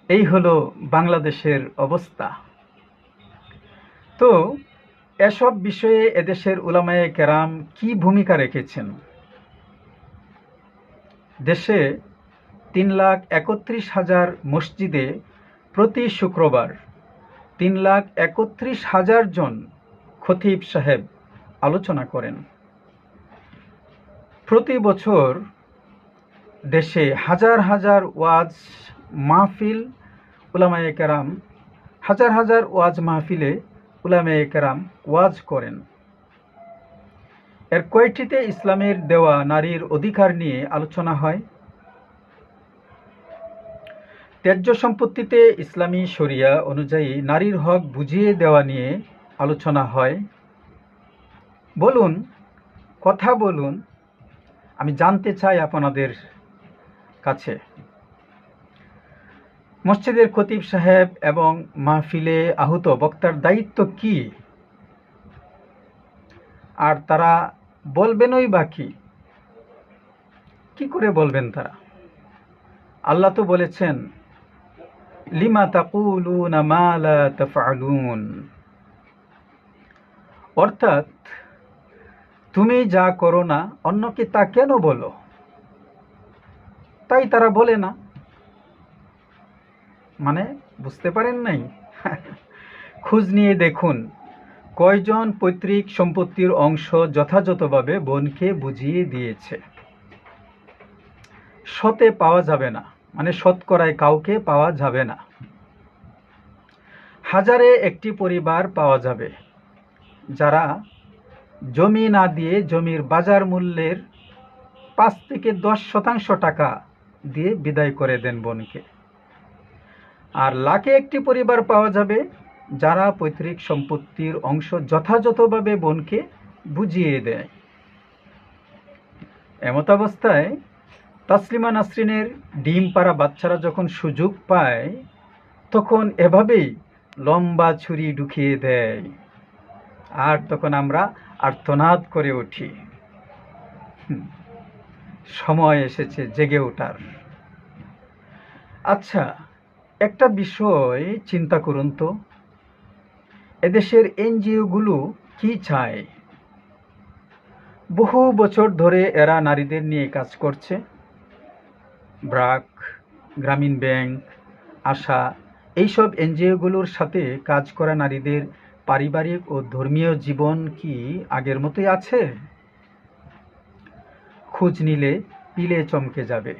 এই হলো বাংলাদেশের অবস্থা। তো এসব বিষয়ে এদেশের উলামায়ে কেরাম কি ভূমিকা রেখেছেন? দেশে 3,31,000 মসজিদে প্রতি শুক্রবার 3,31,000 জন খতিব সাহেব আলোচনা করেন। প্রতি বছর দেশে হাজার হাজার ওয়াজ মাহফিল উলামায়ে কেরাম হাজার হাজার ওয়াজ মাহফিলে উলামায়ে কেরাম ওয়াজ করেন। এর কয়টিতে ইসলামের দেওয়া নারীর অধিকার নিয়ে আলোচনা হয়? ত্যায্য সম্পত্তিতে ইসলামী শরিয়া অনুযায়ী নারীর হক বুঝিয়ে দেওয়া নিয়ে আলোচনা হয়। বলুন, কথা বলুন, আমি জানতে চাই আপনাদের কাছে। মসজিদের খতিব সাহেব এবং মাহফিলে আহুত বক্তার দায়িত্ব কি? আর তারা বলবেনই বা কি করে বলবেন তারা? আল্লাহ তো বলেছেন, লিমা তাকুলুনা মা লা তাফআলুন, অর্থাৎ তুমি যা করো না অন্যকে তা কেন বলো? তাই তারা বলে না। মানে বুঝতে পারেন নাই? খোঁজ নিয়ে দেখুন কয়জন পৈতৃক সম্পত্তির অংশ যথাযথভাবে বোনকে বুঝিয়ে দিয়েছে। শতে পাওয়া যাবে না, মানে শতকরায় কাউকে পাওয়া যাবে না। হাজারে একটি পরিবার পাওয়া যাবে যারা জমি না দিয়ে জমির বাজার মূল্যের 5 থেকে 10% টাকা দিয়ে বিদায় করে দেন বোনকে। আর লাখে একটি পরিবার পাওয়া যাবে যারা পৈতৃক সম্পত্তির অংশ যথাযথভাবে বোনকে বুঝিয়ে দেয়। এমত অবস্থায় তাসলিমা নাসরিনের ডিম পাড়া বাচ্চারা যখন সুযোগ পায় তখন এভাবেই লম্বা ছুরি ঢুকিয়ে দেয়, আর তখন আমরা আর্তনাদ করে উঠি। সময় এসেছে জেগে ওঠার। আচ্ছা, একটা বিষয় চিন্তা করুন তো, এদেশের এনজিওগুলো কি চায়? বহু বছর ধরে এরা নারীদের নিয়ে কাজ করছে। ব্র্যাক, গ্রামীণ ব্যাংক, আশা, এইসব এনজিওগুলোর সাথে কাজ করা নারীদের পারিবারিক ও ধর্মীয় জীবন কি আগের মতোই আছে? খোঁজ নিলে পিলে চমকে যাবে।